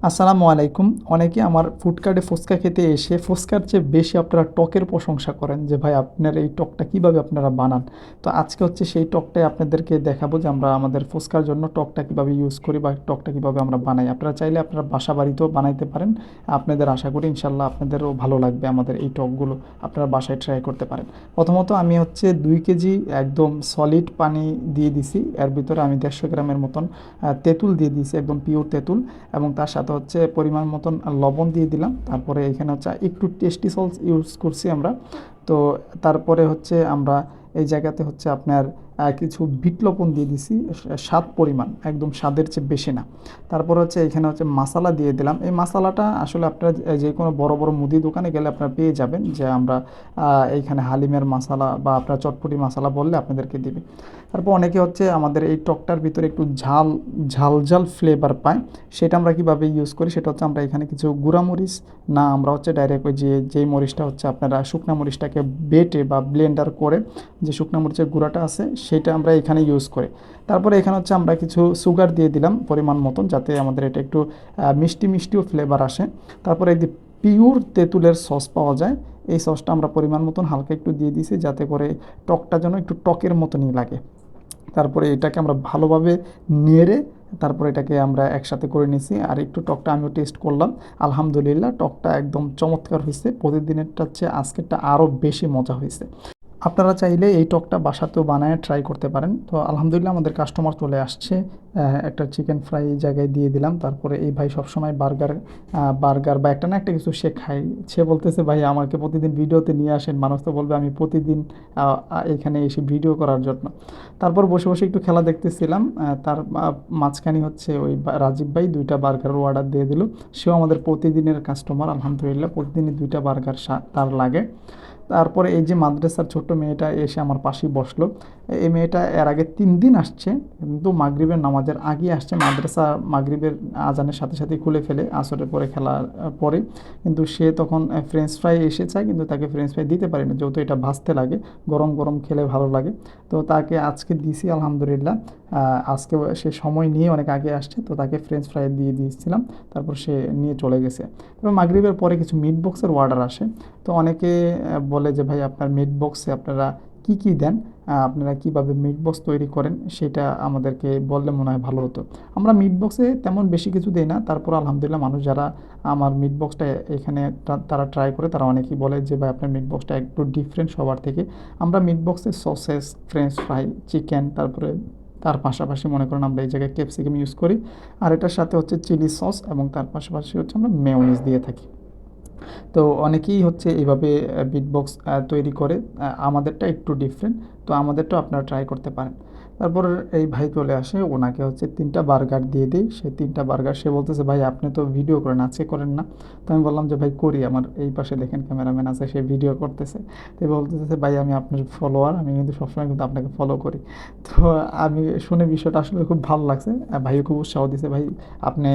আসসালামু আলাইকুম। অনেকে আমার ফুডকার্টে ফুচকা খেতে এসে ফুচকার চেয়ে বেশি আপনারা টকের প্রশংসা করেন যে ভাই আপনার এই টকটা কিভাবে আপনারা বানান। তো আজকে হচ্ছে সেই টকটাই আপনাদেরকে দেখাবো যে আমরা আমাদের ফুচকার জন্য টকটা কিভাবে ইউজ করি বা টকটা কিভাবে আমরা বানাই। আপনারা চাইলে আপনারা বাসা বাড়িতেও বানাইতে পারেন। আপনাদের আশা করি ইনশাল্লাহ আপনাদেরও ভালো লাগবে আমাদের এই টকগুলো। আপনারা বাসায় ট্রাই করতে পারেন। প্রথমত আমি হচ্ছে 2 কেজি একদম সলিড পানি দিয়ে দিছি। এর ভিতরে আমি 150 গ্রামের মতন তেঁতুল দিয়ে দিয়েছি, একদম পিওর তেঁতুল। এবং তার সাথে হচ্ছে পরিমাণ মতন লবণ দিয়ে দিলাম। তারপরে এখানে হচ্ছে একটু টেস্টি সল্ট ইউজ করছি আমরা। তো তারপরে হচ্ছে আমরা এই জায়গাতে হচ্ছে আপনার কিছু বিট লবণ দিয়ে দিছি, স্বাদ পরিমাণ, একদম স্বাদের চেয়ে বেশি না। তারপর হচ্ছে এখানে হচ্ছে মশলা দিয়ে দিলাম। এই মশলাটা আসলে আপনারা যে কোনো বড় বড় মুদি দোকানে গেলে আপনারা পেয়ে যাবেন, যে আমরা এইখানে হালিমের মশলা বা আপনার চটপটি মশলা বললে আপনাদেরকে দিবে। তারপর অনেকে হচ্ছে আমাদের এই টকটার ভিতরে একটু ঝাল ঝাল ঝাল ফ্লেভার পায়। সেটা আমরা কীভাবে ইউজ করি, সেটা হচ্ছে আমরা এখানে কিছু গুঁড়ামরিচ, না আমরা হচ্ছে ডাইরেক্ট ওই যেই মরিচটা হচ্ছে আপনারা শুকনা মরিচটাকে বেটে বা ব্লেন্ডার করে যে শুকনা মরিচের গুঁড়াটা আছে সেটা আমরা এখানে ইউজ করি। তারপরে এখানে হচ্ছে আমরা কিছু সুগার দিয়ে দিলাম পরিমাণ মতন, যাতে আমাদের এটা একটু মিষ্টি মিষ্টিও ফ্লেভার আসে। তারপরে এই যে পিওর তেঁতুলের সস পাওয়া যায়, এই সসটা আমরা পরিমাণ মতন হালকা একটু দিয়ে দিয়েছি, যাতে করে টকটা যেন একটু টকের মতনই লাগে। তারপরে এটাকে আমরা ভালোভাবে নেড়ে তারপরে এটাকে আমরা একসাথে করে নিছি। আর একটু টকটা আমিও টেস্ট করলাম, আলহামদুলিল্লাহ টকটা একদম চমৎকার হয়েছে। প্রতিদিনেরটা হচ্ছে আজকেরটা আরও বেশি মজা হয়েছে। আপনারা চাইলে এই টকটা বাসাতেও বানায় ট্রাই করতে পারেন। তো আলহামদুলিল্লাহ আমাদের কাস্টমার চলে আসছে। একটা চিকেন ফ্রাই এই জায়গায় দিয়ে দিলাম। তারপরে এই ভাই সবসময় বার্গার বার্গার বা একটা না একটা কিছু সে খায়। সে বলতেছে ভাই আমাকে প্রতিদিন ভিডিওতে নিয়ে আসেন, মানুষ তো বলবে আমি প্রতিদিন এখানে এসে ভিডিও করার জন্য। তারপর বসে বসে একটু খেলা দেখতেছিলাম। তার মাঝখানে হচ্ছে ওই রাজীব ভাই 2টা বার্গারের অর্ডার দিয়ে দিল। সেও আমাদের প্রতিদিনের কাস্টমার, আলহামদুলিল্লাহ প্রতিদিনই 2টা বার্গার তার লাগে। তারপরে এই যে মাদ্রাসার ছোট্ট মেয়েটা এসে আমার পাশেই বসলো। এই মেয়েটা এর আগে 3 দিন আসছে, কিন্তু মাগরিবের নামাজের আগে আসছে। মাদ্রাসা মাগরিবের আজানের সাথে সাথে খুলে ফেলে আসরের পরে খেলার পরে। কিন্তু সে তখন ফ্রেঞ্চ ফ্রাই এসে চায়, কিন্তু তাকে ফ্রেঞ্চ ফ্রাই দিতে পারি না, যেহেতু এটা ভাজতে লাগে, গরম গরম খেলে ভালো লাগে। তো তাকে আজকে দিছি আলহামদুলিল্লাহ। আজকে সে সময় নিয়ে অনেক আগে আসছে, তো তাকে ফ্রেঞ্চ ফ্রাই দিয়ে দিয়েছিলাম। তারপর সে নিয়ে চলে গেছে। তারপর মাগরিবের পরে কিছু মিট বক্সের অর্ডার আসে। তো অনেকে বলে যে ভাই আপনার মিট বক্সে আপনারা কি কি দেন, আপনারা কিভাবে মিট বক্স তৈরি করেন সেটা আমাদেরকে বললে মনে হয় ভালো হতো। আমরা মিট বক্সে তেমন বেশি কিছু দিই না, তারপর আলহামদুলিল্লাহ মানুষ যারা আমার মিট বক্সটা এখানে তারা ট্রাই করে, তারা অনেকেই বলে যে ভাই আপনার মিট বক্সটা একটু ডিফারেন্ট সবার থেকে। আমরা মিট বক্সে সসেস, ফ্রেঞ্চ ফ্রাই, চিকেন, তারপরে তার পাশাপাশি মনে করেন আমরা এই জায়গায় ক্যাপসিকাম ইউজ করি। আর এটার সাথে হচ্ছে চিলি সস, এবং তার পাশাপাশি হচ্ছে আমরা মেয়োনিজ দিয়ে থাকি। তো অনেকেই হচ্ছে এইভাবে বিটবক্স তৈরি করে। আমাদেরটা একটু ডিফারেন্ট। তো আমাদেরটাও আপনারা ট্রাই করতে পারেন। তারপর এই ভাই চলে আসে, ওনাকে হচ্ছে 3টা বার্গার দিয়ে দিই। সে 3টা বার্গার, সে বলতেছে ভাই আপনি তো ভিডিও করেন, আজকে করেন না? তো আমি বললাম যে ভাই করি, আমার এই পাশে দেখেন ক্যামেরাম্যান আছে, সে ভিডিও করতেছে। তো বলতেছে ভাই আমি আপনার ফলোয়ার, আমি কিন্তু সবসময় কিন্তু আপনাকে ফলো করি। তো আমি শুনে বিষয়টা আসলে খুব ভালো লাগছে। ভাইও খুব উৎসাহ দিছে, ভাই আপনি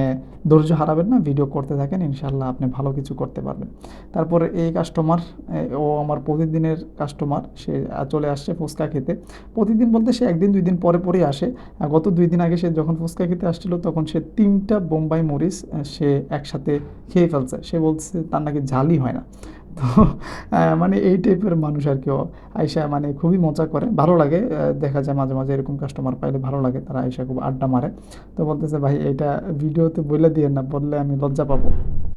ধৈর্য হারাবেন না, ভিডিও করতে থাকেন, ইনশাল্লাহ আপনি ভালো কিছু করতে পারবেন। তারপরে এই কাস্টমার, ও আমার প্রতিদিনের কাস্টমার, সে চলে আসছে ফুচকা খেতে। প্রতিদিন বলতে সে 1 দিন 2 দিন পরে পরেই আসে। গত 2 দিন আগে সে যখন ফুচকা খেতে আসছিল, তখন সে 3টা বোম্বাই মরিচ সে একসাথে খেয়ে ফেলছে। সে বলছে তার নাকি ঝালই হয় না। তো মানে এই টাইপের মানুষ আর কি। আইসা মানে খুবই মজা করে, ভালো লাগে। দেখা যায় মাঝে মাঝে এরকম কাস্টমার পাইলে ভালো লাগে, তারা আইসা খুব আড্ডা মারে। তো বলতেছে ভাই এটা ভিডিওতে বলে দিয়ে না, বললে আমি লজ্জা পাবো।